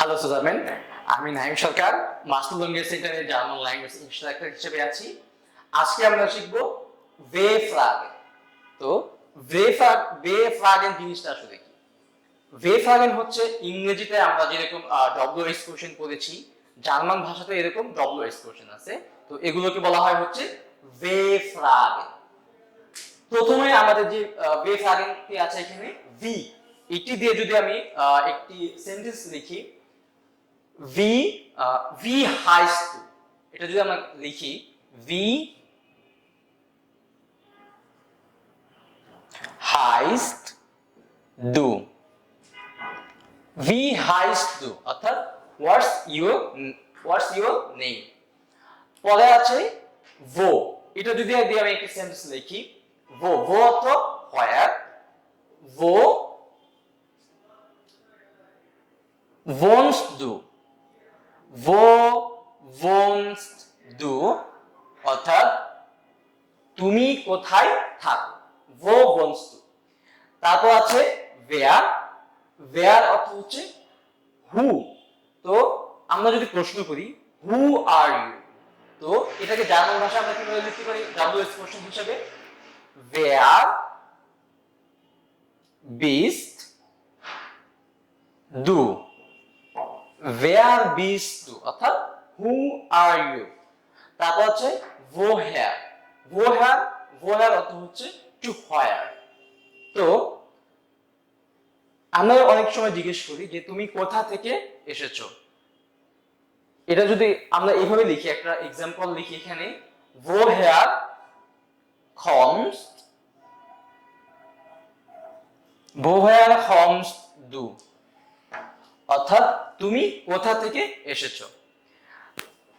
Hello সুজারম্যান, আমি নাইম সরকার master language সেন্টারে German language instructor হিসেবে আছি। আজকে আমরা শিখব ভে ফ্রাগেন। তো ভে ফ্রাগেন জিনিসটা আসলে কি? ভে ফ্রাগেন হচ্ছে ইংরেজিতে আমরা যেরকম ডব্লিউএস কোশ্চেন করেছি, জার্মান ভাষাতে এরকম ডব্লিউএস কোশ্চেন আছে। তো এগুলোকে বলা হয় হচ্ছে ভে ফ্রাগেন। প্রথমে আমাদের যে ভে ফ্রাগেনটি আছে এখানে ভি, এটি দিয়ে যদি আমি একটি সেন্টেন্স লিখি, ভি ভি হাইস্ট টু, এটা যদি আমরা লিখি ভি হাইস্ট ডু, ভি হাইস্ট ডু অর্থাৎ হোয়াটস ইউর নেম। পরে আছে ভো, এটা যদি দিয়ে আমি একটি সেন্টেন্স লিখি, ভো ভো অর্থ হোয়ার, ভো wants do, wo wants do অর্থাৎ তুমি কোথায় থাকো, wo wants do। তারপর আছে where, where অর্থ হচ্ছে who। তো আমরা যদি প্রশ্ন করি who are you, তো এটাকে জার্মান ভাষায় আমরা কিভাবে লিখতে পারি ডব্লিউএস কোশ্চেন হিসেবে, where bist du, where bist du অর্থাৎ who are you। তারপর আছে woher, woher woher অর্থ হচ্ছে to where। তো আমরা অনেক সময় জিজ্ঞেস করি যে তুমি কোথা থেকে এসেছো, এটা যদি আমরা এইভাবে লিখি, একটা এক্সাম্পল লিখি এখানে, woher kommst, woher kommst du অর্থাৎ তুমি কোথা থেকে এসেছো।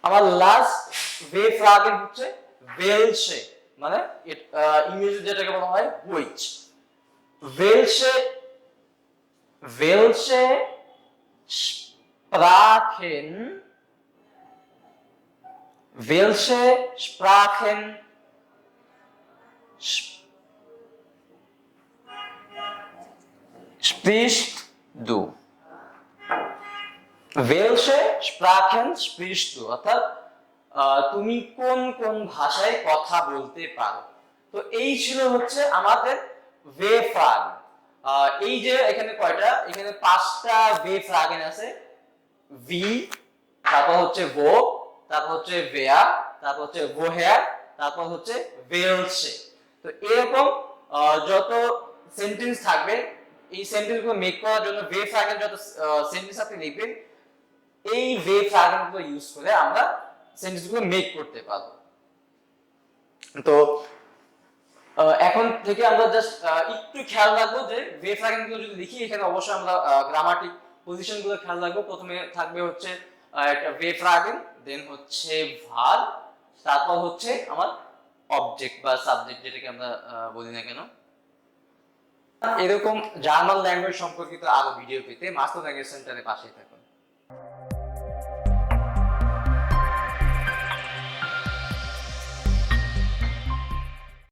আমার লাস্ট ভে ফ্রাগেন হচ্ছে welche, মানে ইংরেজি যেটাকে বলা হয় which। welche Sprachen, welche Sprachen sprichst du, welche Sprachen sprichst du অর্থাৎ তুমি কোন কোন ভাষায় কথা বলতে পারো। তো এই ছিল হচ্ছে আমাদের ভে ফ্রাগেন। এই যে এখানে কয়টা, এখানে 5টা ভে ফ্রাগেন আছে, ভি, তারপর হচ্ছে ভো, তারপর হচ্ছে ভেয়া, তারপর হচ্ছে ভোহেয়ার, তারপর হচ্ছে welche। তো এরকম যত সেন্টেন্স থাকবে, এই সেন্টেন্সগুলো মেক করার জন্য ভে ফ্রাগেন যত সেন্টেন্স আপনি লিখবেন, এই ভে ফ্রাগেনগুলো ইউজ করে আমরা সেন্টেন্সগুলো মেক করতে পারবো। তো এখন থেকে আমরা জাস্ট একটু খেয়াল রাখবো যে ভে ফ্রাগেনগুলো যদি লিখি, এখানে অবশ্যই আমরা গ্রামাটিক পজিশনগুলো খেয়াল রাখবো। প্রথমে থাকবে হচ্ছে একটা ভে ফ্রাগেন, দেন হচ্ছে ভার্ব, তারপর হচ্ছে আমার অবজেক্ট বা সাবজেক্ট যেটাকে আমরা বলি না কেন। এরকম জার্মান ল্যাঙ্গুয়েজ সম্পর্কিত আরো ভিডিও পেতে মাস্টার ল্যাঙ্গুয়েজ সেন্টারের পাশেই থাকুন।